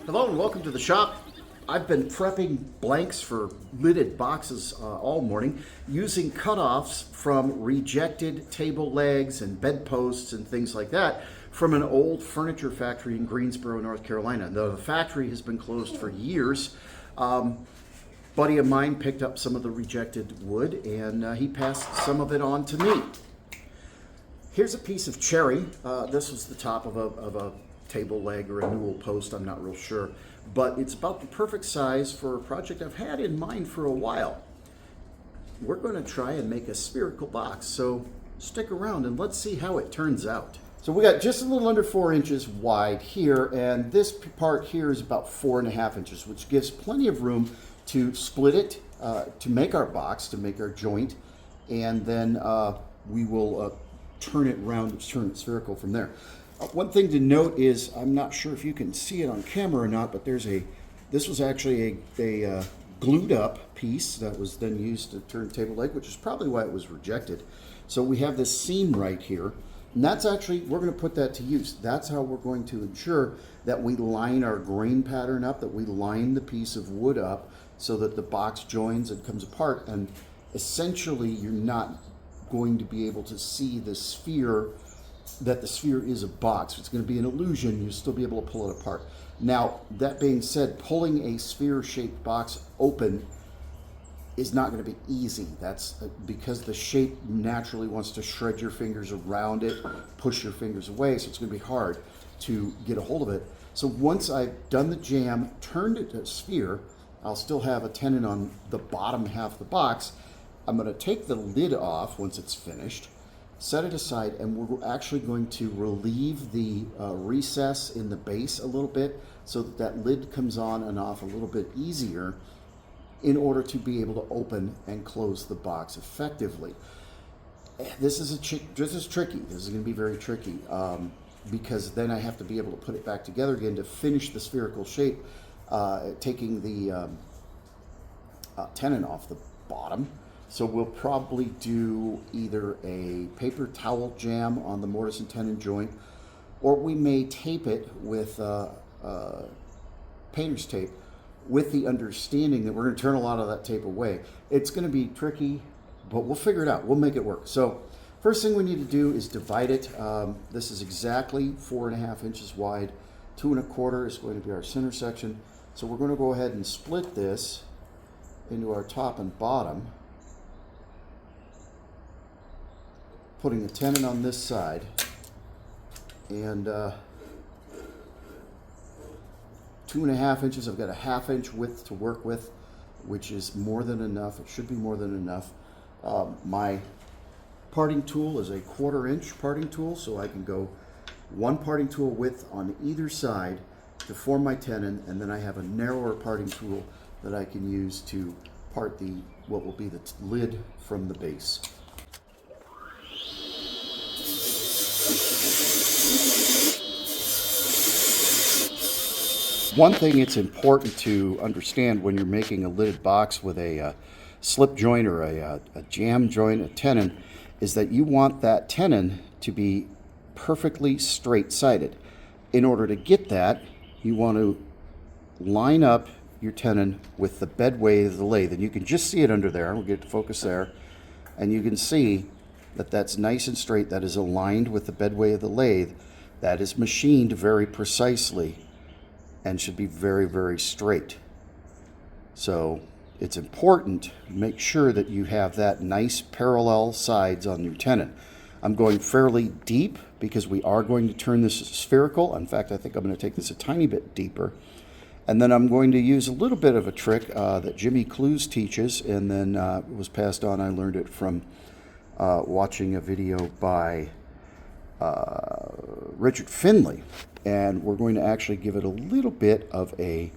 Hello and welcome to the shop. I've been prepping blanks for lidded boxes all morning using cutoffs from rejected table legs and bedposts and things like that from an old furniture factory in Greensboro, North Carolina. The factory has been closed for years. Buddy of mine picked up some of the rejected wood and he passed some of it on to me. Here's a piece of cherry. This was the top of a table leg or a newel post, I'm not real sure, but it's about the perfect size for a project I've had in mind for a while. We're going to try and make a spherical box, so stick around and let's see how it turns out. So we got just a little under 4 inches wide here, and this part here is about 4.5 inches, which gives plenty of room to split it, to make our box, to make our joint, and then we will turn it around, turn it spherical from there. One thing to note is, I'm not sure if you can see it on camera or not, but this was actually a glued up piece that was then used to turn table leg, which is probably why it was rejected. So we have this seam right here, and that's actually, we're going to put that to use. That's how we're going to ensure that we line our grain pattern up, that we line the piece of wood up so that the box joins and comes apart, and essentially you're not going to be able to see the sphere, that the sphere is a box. It's going to be an illusion. You'll still be able to pull it apart. Now, that being said, pulling a sphere-shaped box open is not going to be easy. That's because the shape naturally wants to shred your fingers around it, push your fingers away, so it's going to be hard to get a hold of it. So once I've done the jam, turned it to a sphere, I'll still have a tenon on the bottom half of the box. I'm going to take the lid off once it's finished, set it aside, and we're actually going to relieve the recess in the base a little bit so that that lid comes on and off a little bit easier in order to be able to open and close the box effectively. This is tricky. This is going to be very tricky because then I have to be able to put it back together again to finish the spherical shape, taking the tenon off the bottom. So we'll probably do either a paper towel jam on the mortise and tenon joint, or we may tape it with painter's tape, with the understanding that we're going to turn a lot of that tape away. It's going to be tricky, but we'll figure it out. We'll make it work. So first thing we need to do is divide it. This is exactly 4.5 inches wide. 2 1/4 is going to be our center section. So we're going to go ahead and split this into our top and bottom, putting a tenon on this side, and 2.5 inches. I've got a 1/2 inch width to work with, which is more than enough. It should be more than enough. My parting tool is a 1/4 inch parting tool, so I can go one parting tool width on either side to form my tenon, and then I have a narrower parting tool that I can use to part what will be the lid from the base. One thing it's important to understand when you're making a lidded box with a slip joint or a jam joint, a tenon, is that you want that tenon to be perfectly straight-sided. In order to get that, you want to line up your tenon with the bedway of the lathe, and you can just see it under there. We'll get to focus there, and you can see that that's nice and straight. That is aligned with the bedway of the lathe. That is machined very precisely and should be very, very straight. So it's important to make sure that you have that nice parallel sides on your tenon. I'm going fairly deep because we are going to turn this spherical. In fact, I think I'm going to take this a tiny bit deeper. And then I'm going to use a little bit of a trick that Jimmy Clues teaches, and then it was passed on. I learned it from watching a video by Richard Finley. And we're going to actually give it a little bit of a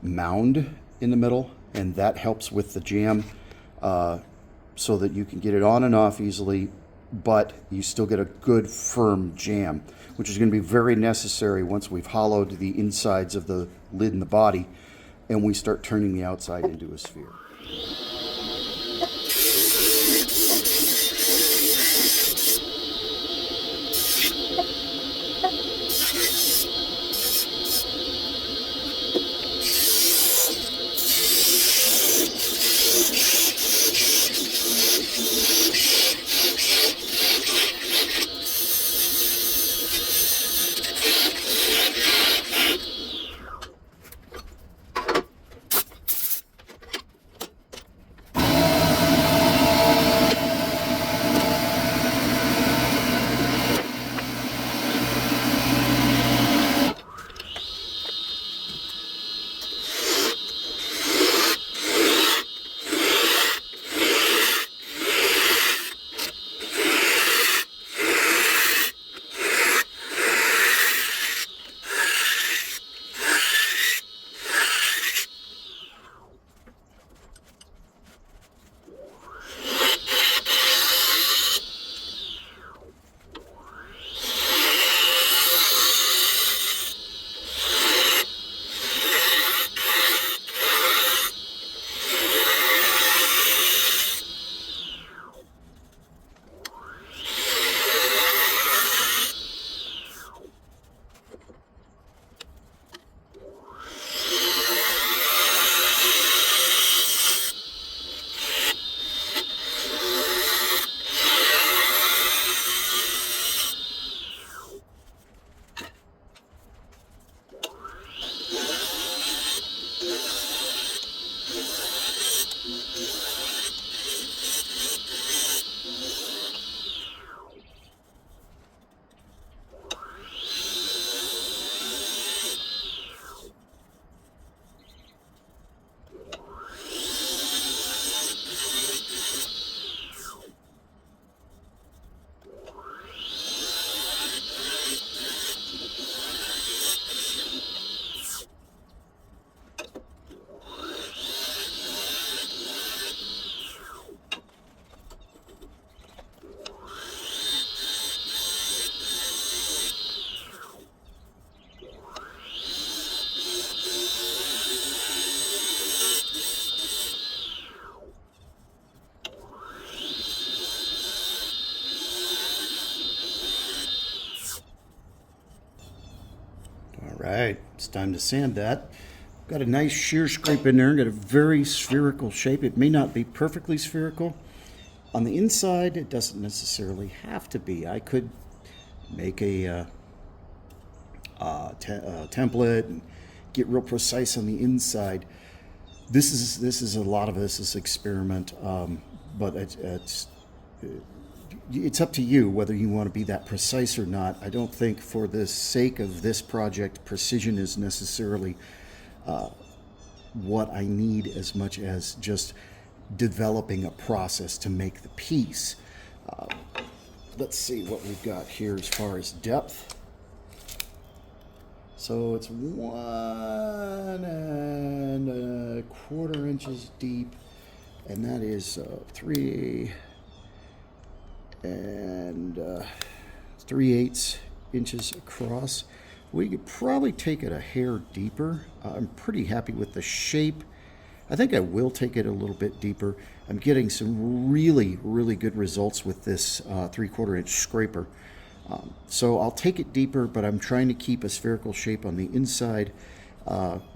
mound in the middle, and that helps with the jam so that you can get it on and off easily, but you still get a good firm jam, which is going to be very necessary once we've hollowed the insides of the lid and the body and we start turning the outside into a sphere. right, it's time to sand that. Got a nice shear scrape in there, got a very spherical shape. It may not be perfectly spherical. On the inside, it doesn't necessarily have to be. I could make a template and get real precise on the inside. This is a lot of this is experiment, but it's up to you whether you want to be that precise or not. I don't think for the sake of this project, precision is necessarily what I need as much as just developing a process to make the piece. Let's see what we've got here as far as depth. So it's 1¼ inches deep, and that is 3 3/8 inches across. We could probably take it a hair deeper. I'm pretty happy with the shape. I think I will take it a little bit deeper. I'm getting some really, really good results with this 3/4 inch scraper. So I'll take it deeper, but I'm trying to keep a spherical shape on the inside.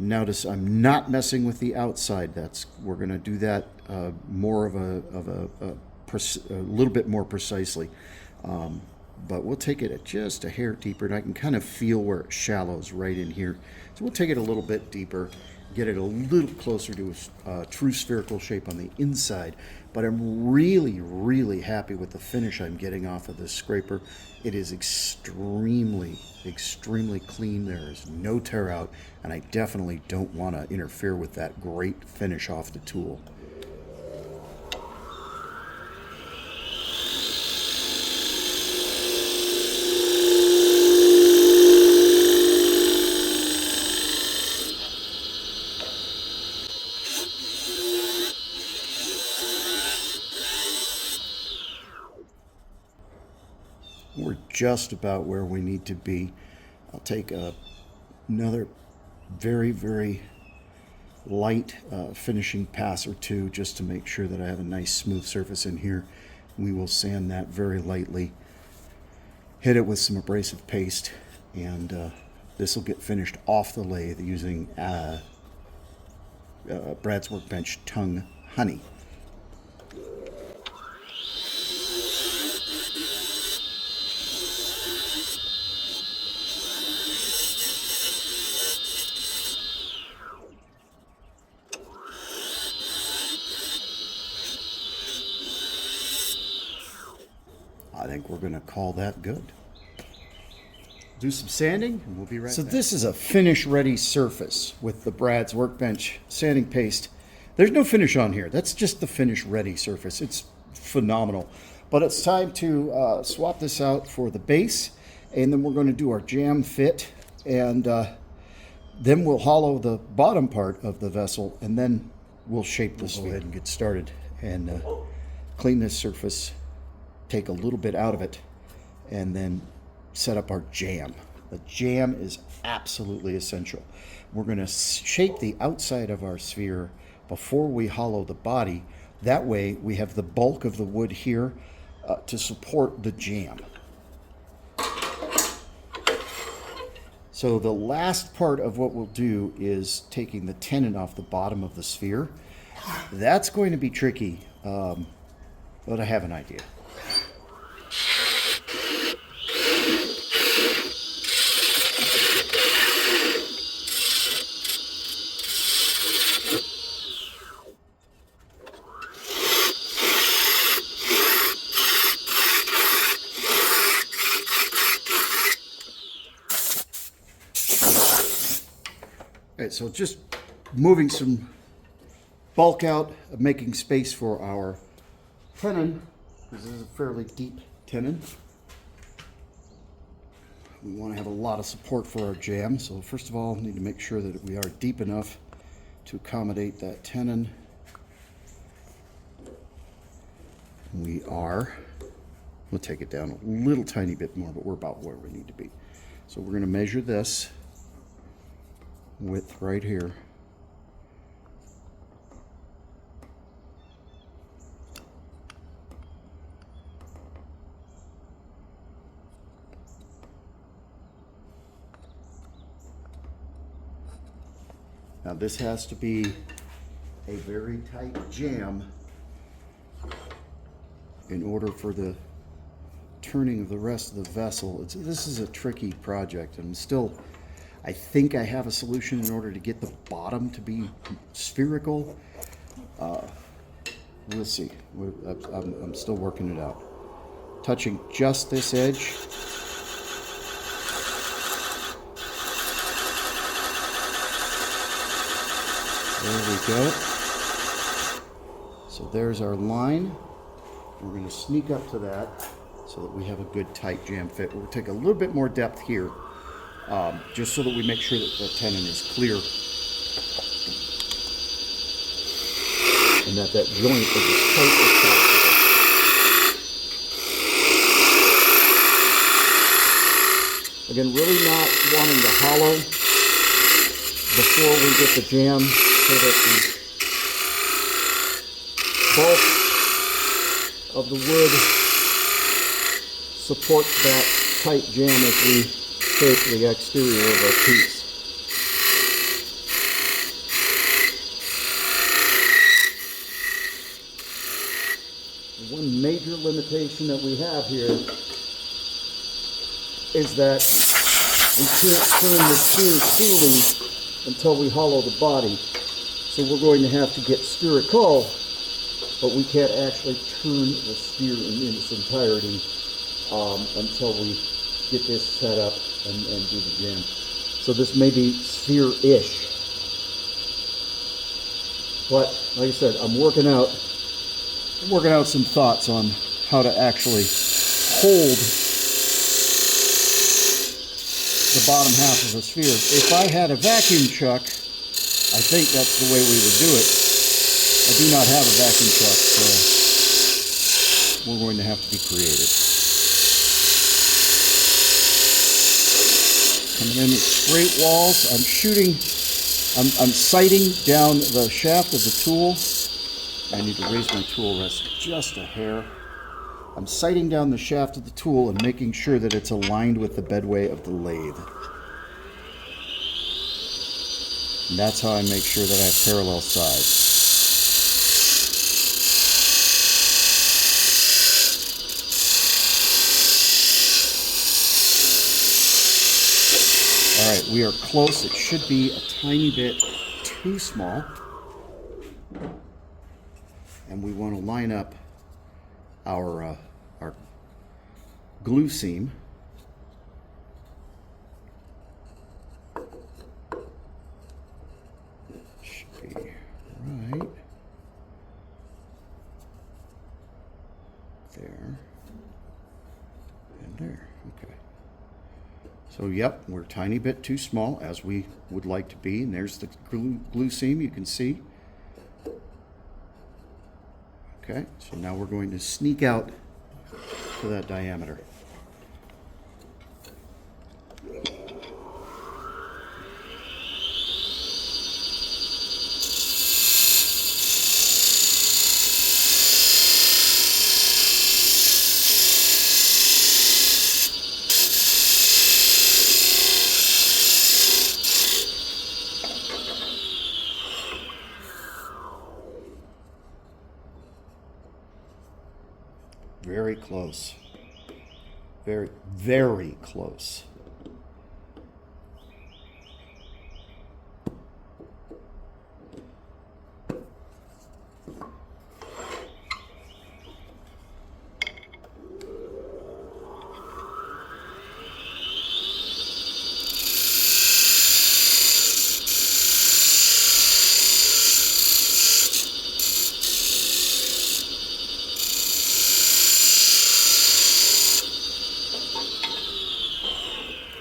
Notice I'm not messing with the outside. We're going to do that more of a little bit more precisely. But we'll take it at just a hair deeper, and I can kind of feel where it shallows right in here. So we'll take it a little bit deeper, get it a little closer to a true spherical shape on the inside. But I'm really, really happy with the finish I'm getting off of this scraper. It is extremely, extremely clean. There is no tear out, and I definitely don't want to interfere with that great finish off the tool. We're just about where we need to be. I'll take another very, very light finishing pass or two just to make sure that I have a nice smooth surface in here. We will sand that very lightly, hit it with some abrasive paste, and this will get finished off the lathe using Brad's Workbench Tongue Honey. I think we're going to call that good. Do some sanding and we'll be right back. So this is a finish ready surface with the Brad's Workbench sanding paste. There's no finish on here. That's just the finish ready surface. It's phenomenal. But it's time to swap this out for the base, and then we're going to do our jam fit, and then we'll hollow the bottom part of the vessel, and then we'll shape this. Go ahead and get started and clean this surface, take a little bit out of it, and then set up our jam. The jam is absolutely essential. We're going to shape the outside of our sphere before we hollow the body. That way we have the bulk of the wood here to support the jam. So the last part of what we'll do is taking the tenon off the bottom of the sphere. That's going to be tricky, but I have an idea. All right, so just moving some bulk out, making space for our tenon. This is a fairly deep tenon. We want to have a lot of support for our jam, so first of all, we need to make sure that we are deep enough to accommodate that tenon. We are. We'll take it down a little tiny bit more, but we're about where we need to be. So we're going to measure this width right here. Now this has to be a very tight jam in order for the turning of the rest of the vessel. This is a tricky project. I think I have a solution in order to get the bottom to be spherical. We'll see. I'm still working it out. Touching just this edge. There we go. So there's our line. We're going to sneak up to that so that we have a good tight jam fit. We'll take a little bit more depth here, just so that we make sure that the tenon is clear and that joint is as tight as possible. Again, really not wanting to hollow before we get the jam, so that the bulk of the wood supports that tight jam as we shape the exterior of our piece. One major limitation that we have here is that we can't turn the sphere spooling until we hollow the body. So we're going to have to get spherical, but we can't actually turn the sphere in its entirety until we get this set up and do the jam. So this may be sphere-ish. But like I said, I'm working out some thoughts on how to actually hold the bottom half of the sphere. If I had a vacuum chuck, I think that's the way we would do it. I do not have a vacuum chuck, so we're going to have to be creative. Coming in with straight walls, I'm sighting down the shaft of the tool. I need to raise my tool rest just a hair. I'm sighting down the shaft of the tool and making sure that it's aligned with the bedway of the lathe. And that's how I make sure that I have parallel sides. All right, we are close. It should be a tiny bit too small. And we want to line up our glue seam. Should be right there and there. Okay. So yep, we're a tiny bit too small, as we would like to be. And there's the glue seam, you can see. Okay, so now we're going to sneak out to that diameter. Very close. Very, very close.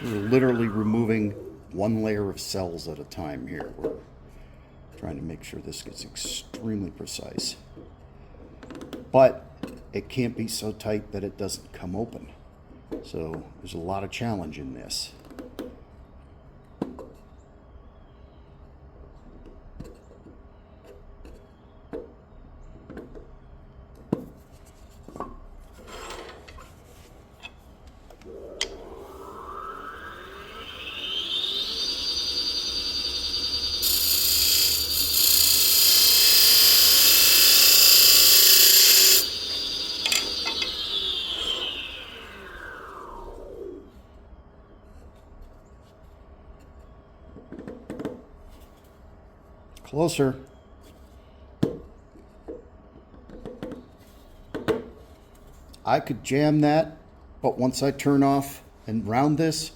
We're literally removing one layer of cells at a time here. We're trying to make sure this gets extremely precise. But it can't be so tight that it doesn't come open. So there's a lot of challenge in this. Closer. I could jam that, but once I turn off and round this,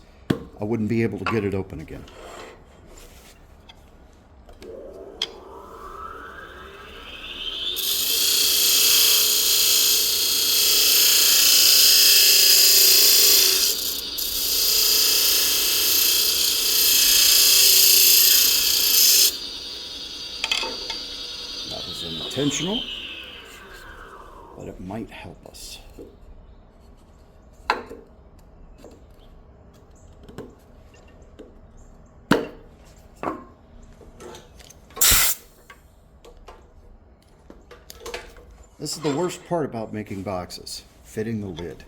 I wouldn't be able to get it open again. That was intentional, but it might help us. This is the worst part about making boxes, fitting the lid.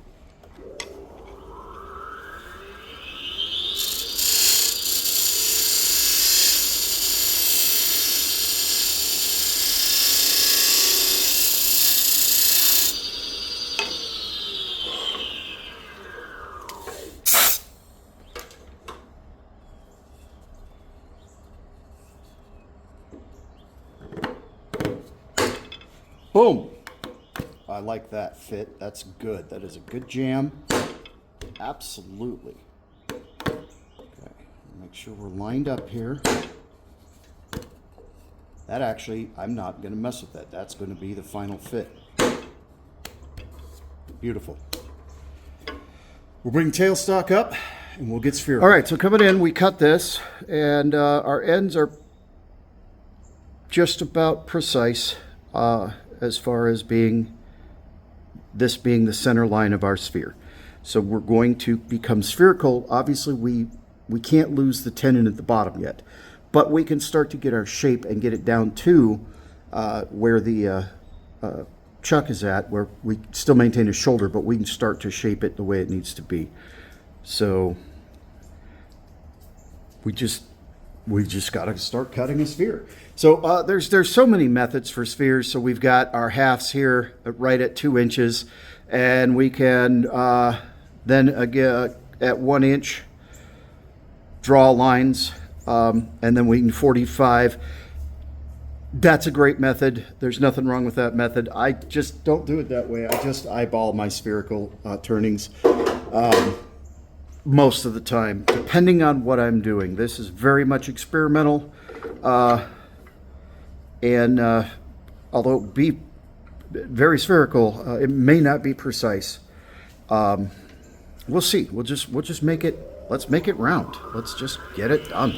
Boom! I like that fit. That's good. That is a good jam. Absolutely. Okay, make sure we're lined up here. That actually, I'm not going to mess with that. That's going to be the final fit. Beautiful. We'll bring tailstock up and we'll get spherical. All right, so coming in, we cut this and our ends are just about precise as far as this being the center line of our sphere. So we're going to become spherical. Obviously, we can't lose the tenon at the bottom yet, but we can start to get our shape and get it down to where the chuck is at, where we still maintain a shoulder, but we can start to shape it the way it needs to be. So we just got to start cutting a sphere. So there's so many methods for spheres. So we've got our halves here right at 2 inches, and we can then again at 1 inch draw lines, and then we can 45. That's a great method. There's nothing wrong with that method. I just don't do it that way. I just eyeball my spherical turnings most of the time, depending on what I'm doing. This is very much experimental, and although it be very spherical, it may not be precise. We'll see. We'll just make it. Let's make it round. Let's just get it done.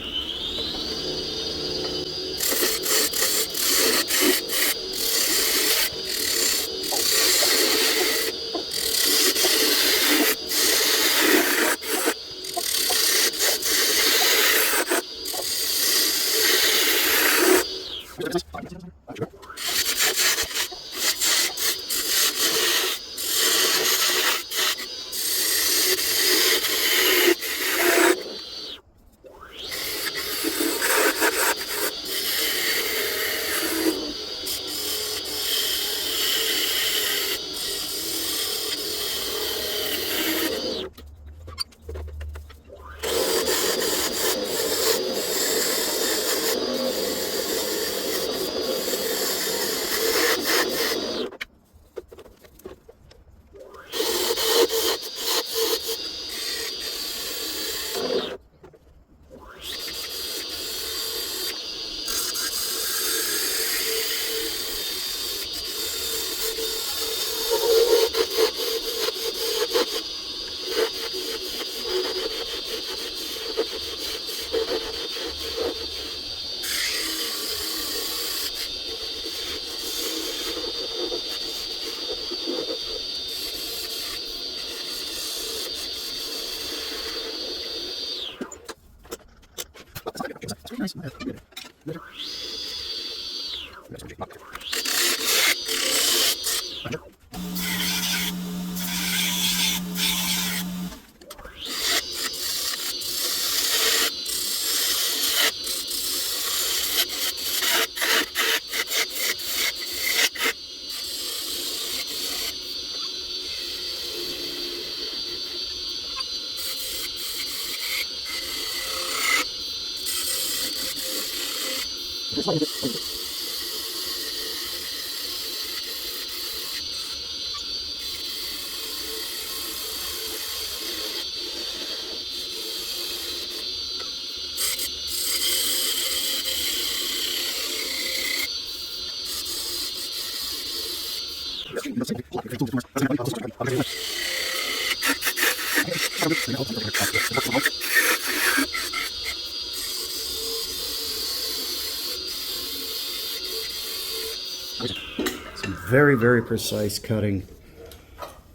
Some very, very precise cutting.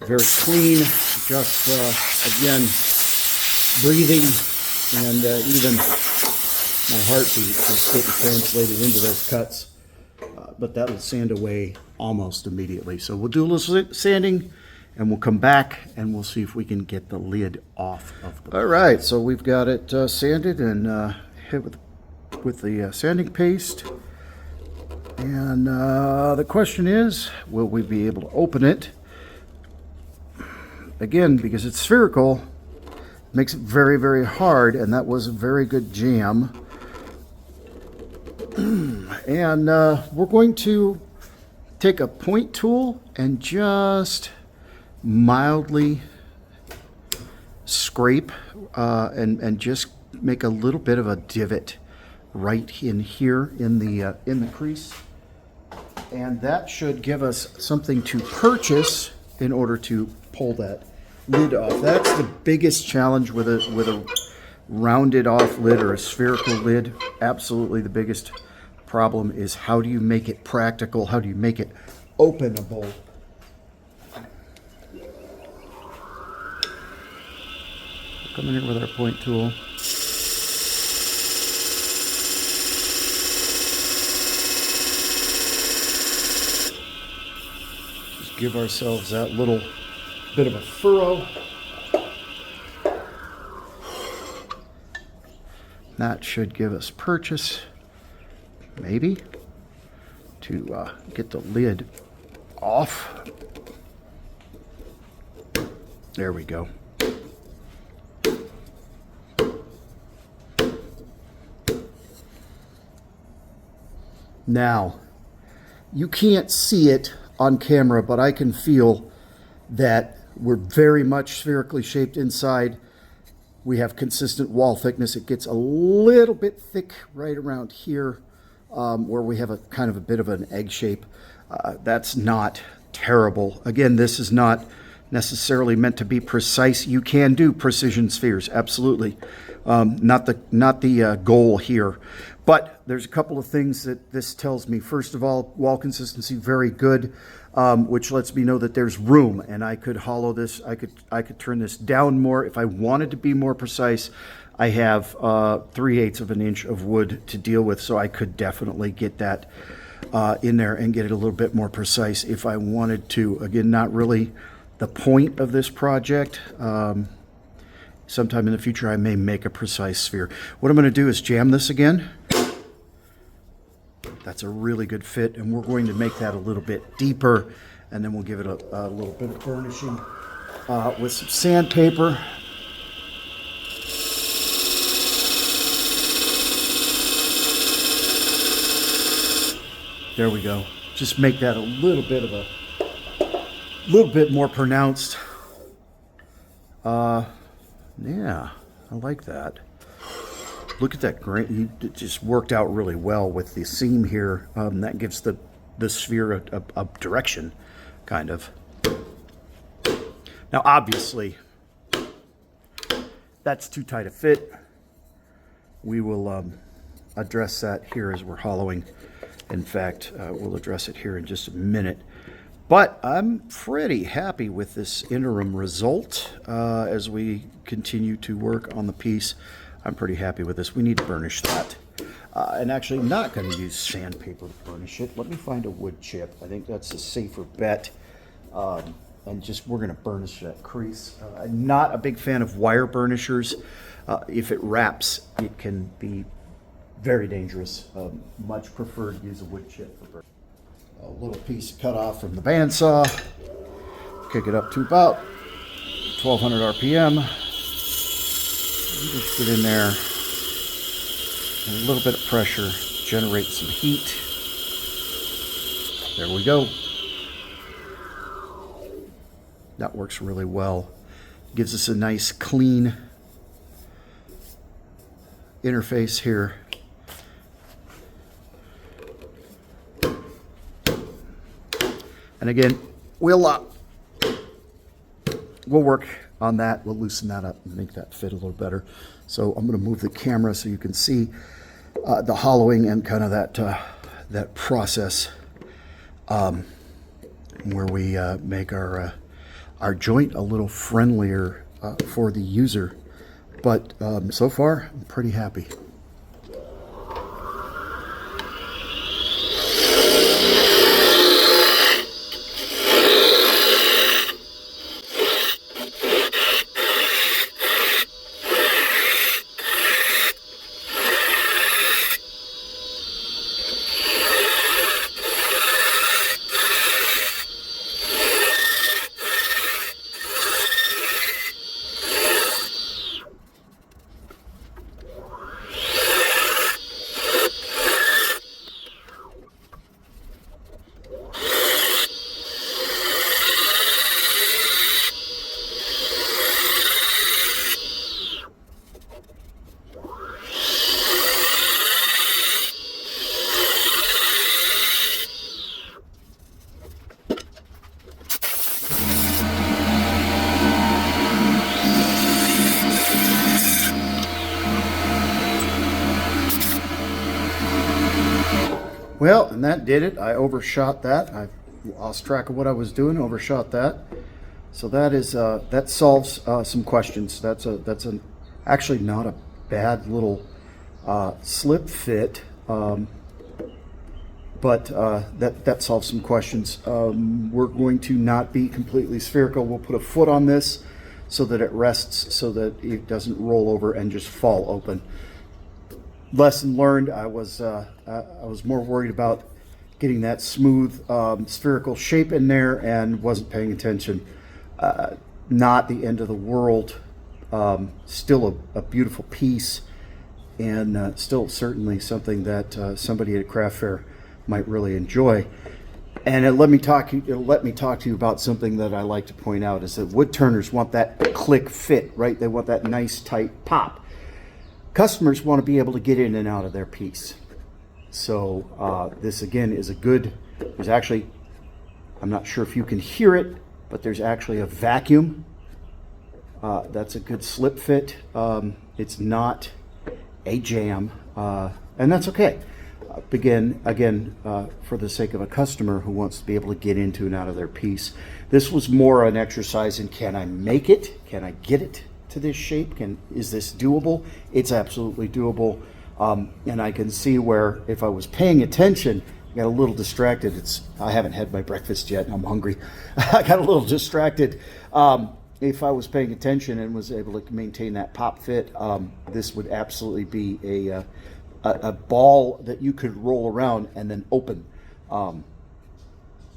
Very clean, just again, breathing, and even my heartbeat is getting translated into those cuts. But that will sand away almost immediately. So we'll do a little sanding and we'll come back and we'll see if we can get the lid off of the. All right, so we've got it sanded and hit with the sanding paste. And the question is, will we be able to open it? Again, because it's spherical, it makes it very, very hard, and that was a very good jam. And we're going to take a point tool and just mildly scrape and just make a little bit of a divot right in here in the crease, and that should give us something to purchase in order to pull that lid off. That's the biggest challenge with a rounded off lid or a spherical lid. Absolutely the biggest problem is how do you make it practical? How do you make it openable? Come in here with our point tool. Just give ourselves that little bit of a furrow. That should give us purchase, maybe, to get the lid off. There we go. Now, you can't see it on camera, but I can feel that we're very much spherically shaped inside. We have consistent wall thickness. It gets a little bit thick right around here where we have a kind of a bit of an egg shape. That's not terrible. Again, this is not necessarily meant to be precise. You can do precision spheres, absolutely. Not the goal here. But there's a couple of things that this tells me. First of all, wall consistency, very good, which lets me know that there's room, and I could hollow this. I could turn this down more if I wanted to be more precise. I have 3/8 of an inch of wood to deal with, so I could definitely get that in there and get it a little bit more precise if I wanted to. Again, not really the point of this project. Sometime in the future, I may make a precise sphere. What I'm going to do is jam this again. That's a really good fit, and we're going to make that a little bit deeper, and then we'll give it a little bit of burnishing with some sandpaper. There we go. Just make that a little bit more pronounced. Yeah, I like that. Look at that grain. It just worked out really well with the seam here. That gives the sphere a direction, kind of. Now, obviously, that's too tight a fit. We will address that here as we're hollowing. In fact, we'll address it here in just a minute. But I'm pretty happy with this interim result as we continue to work on the piece. I'm pretty happy with this. We need to burnish that. And actually, I'm not going to use sandpaper to burnish it. Let me find a wood chip. I think that's a safer bet. And just we're going to burnish that crease. I'm not a big fan of wire burnishers. If it wraps, it can be very dangerous. Much prefer to use a wood chip for burnish. A little piece cut off from the bandsaw. Kick it up to about 1200 RPM. Just get in there. A little bit of pressure. generate some heat. There we go. That works really well. Gives us a nice clean interface here. And again, we'll work on that. We'll loosen that up and make that fit a little better. So I'm going to move the camera so you can see the hollowing and kind of that process where we make our joint a little friendlier for the user. But so far, I'm pretty happy. Well, and that did it. I overshot that. I lost track of what I was doing, overshot that. So that is that solves some questions. That's actually not a bad little slip fit, but that solves some questions. We're going to not be completely spherical. We'll put a foot on this so that it rests, so that it doesn't roll over and just fall open. Lesson learned. I was more worried about getting that smooth spherical shape in there and wasn't paying attention. Not the end of the world. Still a beautiful piece, and still certainly something that somebody at a craft fair might really enjoy. And let me talk to you about something that I like to point out, is that wood turners want that click fit, right? They want that nice tight pop. Customers want to be able to get in and out of their piece. So this again is there's actually, I'm not sure if you can hear it, but there's actually a vacuum. That's a good slip fit. It's not a jam, and that's okay. Again, for the sake of a customer who wants to be able to get into and out of their piece. This was more an exercise in, can I make it? Can I get it to this shape? Is this doable? It's absolutely doable. And I can see where if I was paying attention, I got a little distracted. I haven't had my breakfast yet and I'm hungry. I got a little distracted. If I was paying attention and was able to maintain that pop fit, this would absolutely be a ball that you could roll around and then open.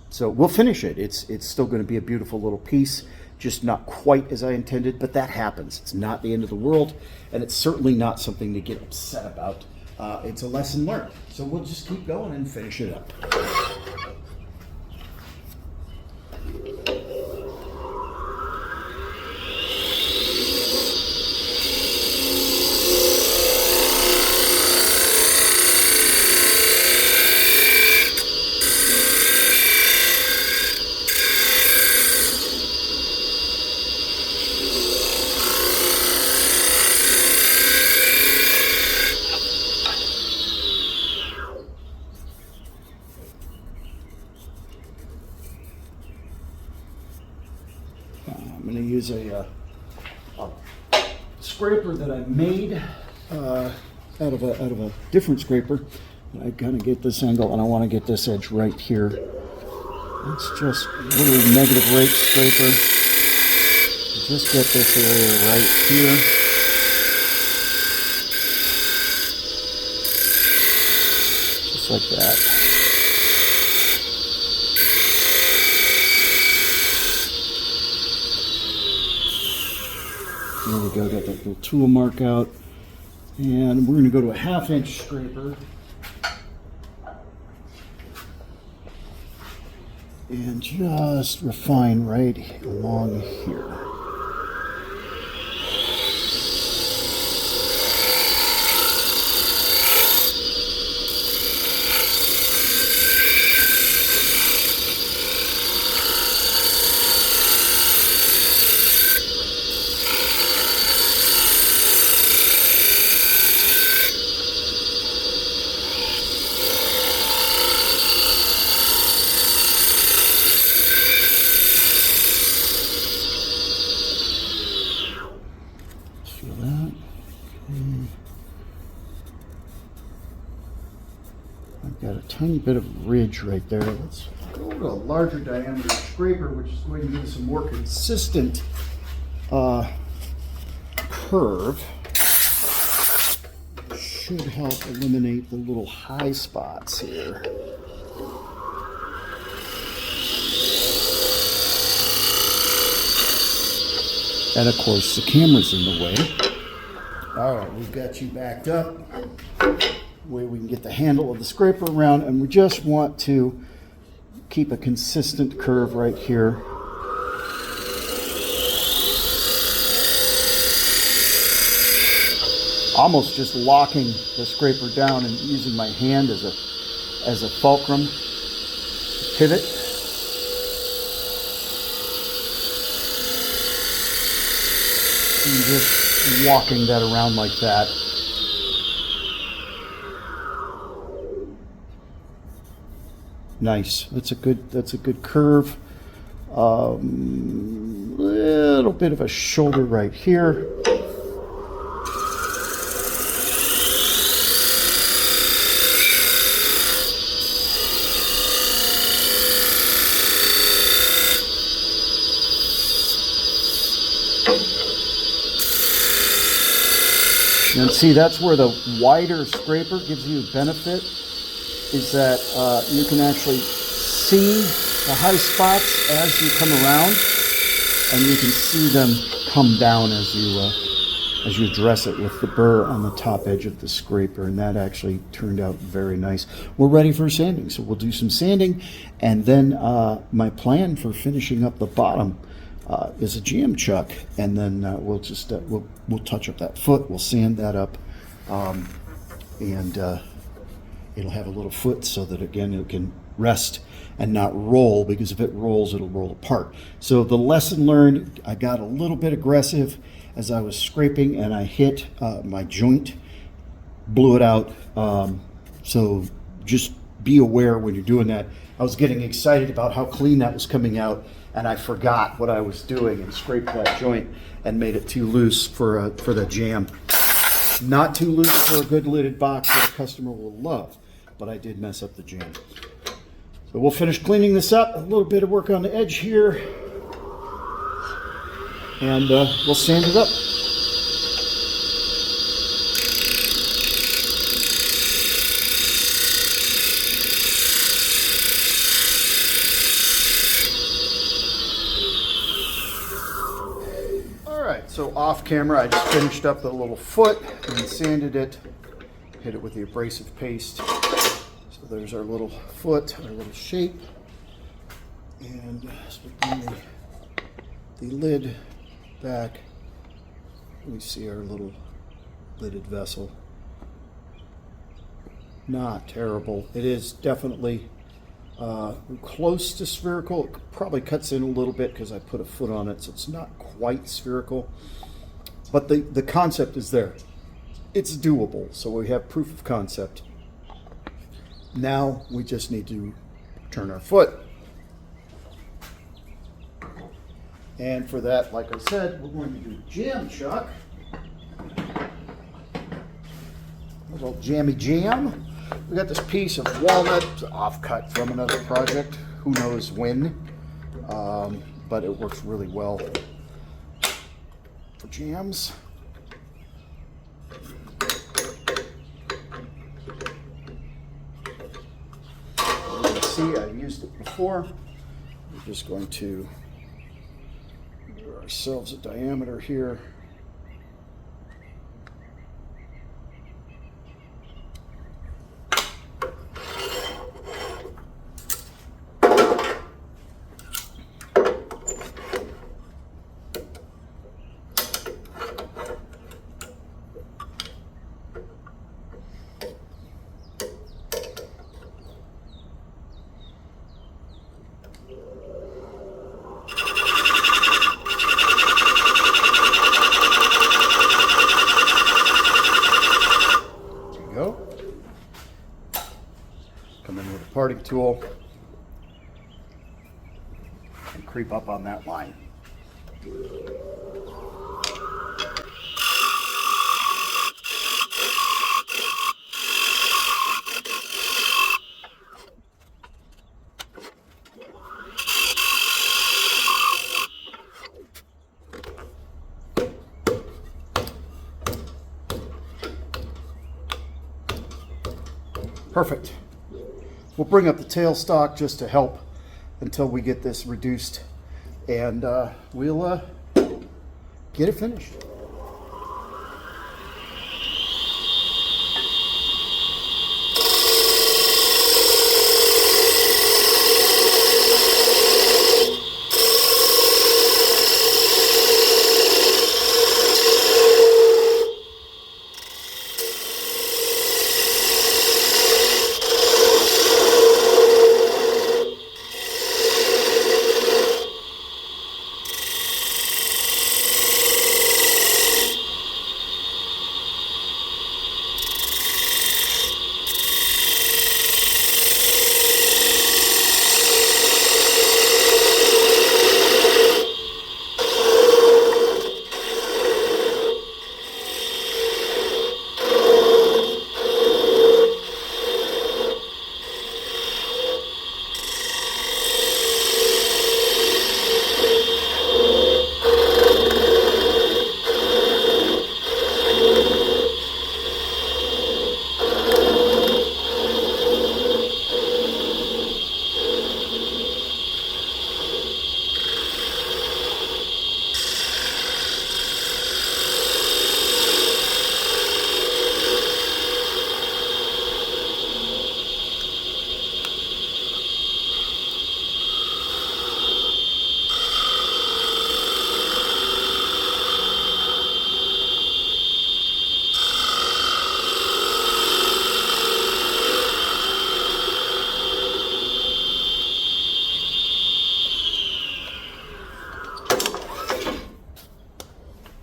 So we'll finish it. It's still going to be a beautiful little piece, just not quite as I intended, but that happens. It's not the end of the world, and it's certainly not something to get upset about. It's a lesson learned. So we'll just keep going and finish it up. I'm going to use a scraper that I made out of a different scraper. I kind of get this angle, and I want to get this edge right here. It's just a little negative rate scraper. Just get this area right here. Just like that. There we go, got that little tool mark out. And we're going to go to a 1/2 inch scraper. and just refine right along here. Feel that? Okay. I've got a tiny bit of ridge right there. Let's go to a larger diameter scraper, which is going to give us a more consistent curve. Should help eliminate the little high spots here. And of course, the camera's in the way. All right, we've got you backed up. Way we can get the handle of the scraper around, and we just want to keep a consistent curve right here. Almost just locking the scraper down and using my hand as a fulcrum pivot. And just walking that around like that. Nice. That's a good curve. Little bit of a shoulder right here. And see, that's where the wider scraper gives you a benefit, is that you can actually see the high spots as you come around, and you can see them come down as you address it with the burr on the top edge of the scraper, and that actually turned out very nice. We're ready for sanding, so we'll do some sanding, and then my plan for finishing up the bottom is a jam chuck, and then we'll just we'll touch up that foot, we'll sand that up, and it'll have a little foot so that again it can rest and not roll, because if it rolls it'll roll apart. So the lesson learned, I got a little bit aggressive as I was scraping, and I hit my joint, blew it out. So just be aware when you're doing that. I was getting excited about how clean that was coming out, and I forgot what I was doing and scraped that joint and made it too loose for the jam. Not too loose for a good lidded box that a customer will love, but I did mess up the jam. So we'll finish cleaning this up. A little bit of work on the edge here, and we'll sand it up. So off camera, I just finished up the little foot and sanded it, hit it with the abrasive paste. So there's our little foot, our little shape. And let's bring the lid back. We see our little lidded vessel. Not terrible. It is definitely close to spherical. It probably cuts in a little bit because I put a foot on it, so it's not quite spherical. But the concept is there. It's doable, so we have proof of concept. Now we just need to turn our foot. And for that, like I said, we're going to do jam chuck. A little jammy jam. We got this piece of walnut offcut from another project, who knows when, but it works really well for jams. You can see I've used it before. We're just going to give ourselves a diameter here. go. Come in with a parting tool and creep up on that line. Perfect. We'll bring up the tailstock just to help until we get this reduced, and we'll get it finished.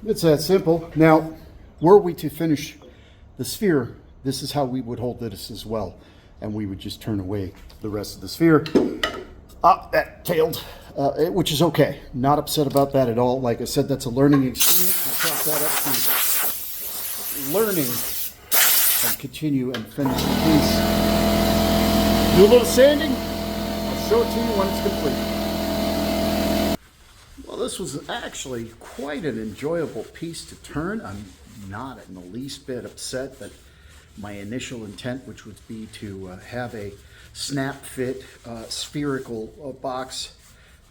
It's that simple. Now, were we to finish the sphere, this is how we would hold this as well. And we would just turn away the rest of the sphere. That tailed, which is okay. Not upset about that at all. Like I said, that's a learning experience. We'll chalk that up to learning and continue and finish the piece. Do a little sanding. I'll show it to you when it's complete. Well, this was actually quite an enjoyable piece to turn. I'm not in the least bit upset that my initial intent, which would be to have a snap fit spherical box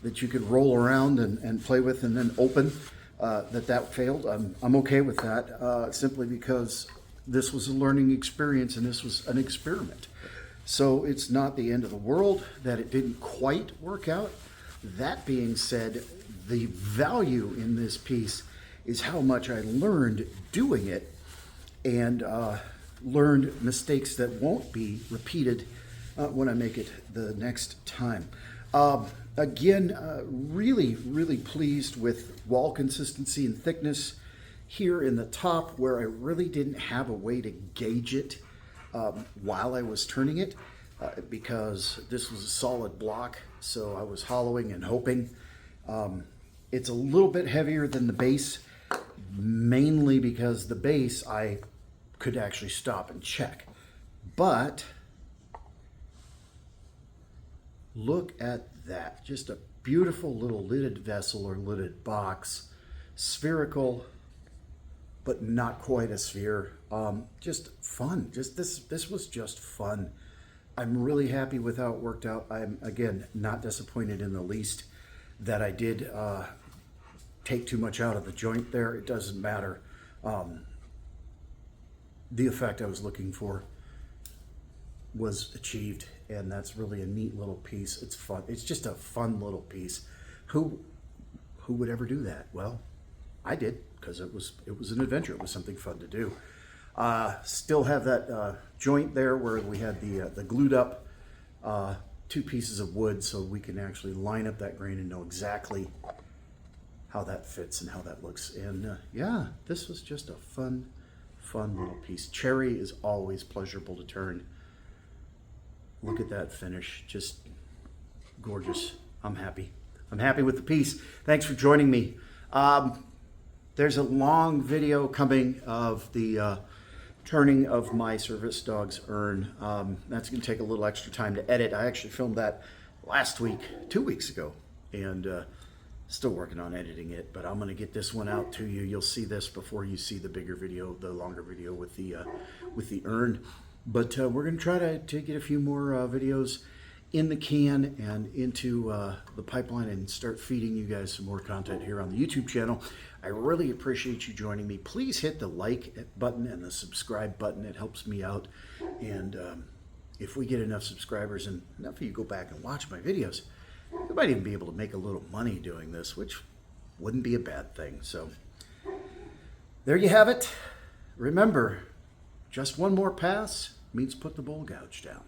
that you could roll around and play with and then open, that failed. I'm okay with that, simply because this was a learning experience and this was an experiment. So it's not the end of the world that it didn't quite work out. That being said, the value in this piece is how much I learned doing it, and learned mistakes that won't be repeated when I make it the next time. Again, really pleased with wall consistency and thickness here in the top, where I really didn't have a way to gauge it while I was turning it, because this was a solid block, so I was hollowing and hoping. It's a little bit heavier than the base, mainly because the base I could actually stop and check. But look at that. Just a beautiful little lidded vessel or lidded box. Spherical, but not quite a sphere. Just fun. This was just fun. I'm really happy with how it worked out. I'm, again, not disappointed in the least that I did take too much out of the joint there. It doesn't matter. The effect I was looking for was achieved, and that's really a neat little piece. It's fun. It's just a fun little piece. Who would ever do that? Well, I did, because it was an adventure. It was something fun to do. Still have that joint there where we had the glued up two pieces of wood, so we can actually line up that grain and know exactly how that fits and how that looks. And yeah, this was just a fun fun little piece. Cherry is always pleasurable to turn. Look at that finish, just gorgeous. I'm happy. I'm happy with the piece. Thanks for joining me. There's a long video coming of the turning of my service dog's urn. That's going to take a little extra time to edit. I actually filmed that last week, 2 weeks ago, and still working on editing it, but I'm going to get this one out to you. You'll see this before you see the bigger video, the longer video with the urn. But we're going to try to get a few more videos in the can and into the pipeline and start feeding you guys some more content here on the YouTube channel. I really appreciate you joining me. Please hit the like button and the subscribe button. It helps me out. And if we get enough subscribers and enough of you go back and watch my videos, I might even be able to make a little money doing this, which wouldn't be a bad thing. So there you have it. Remember, just one more pass means put the bowl gouge down.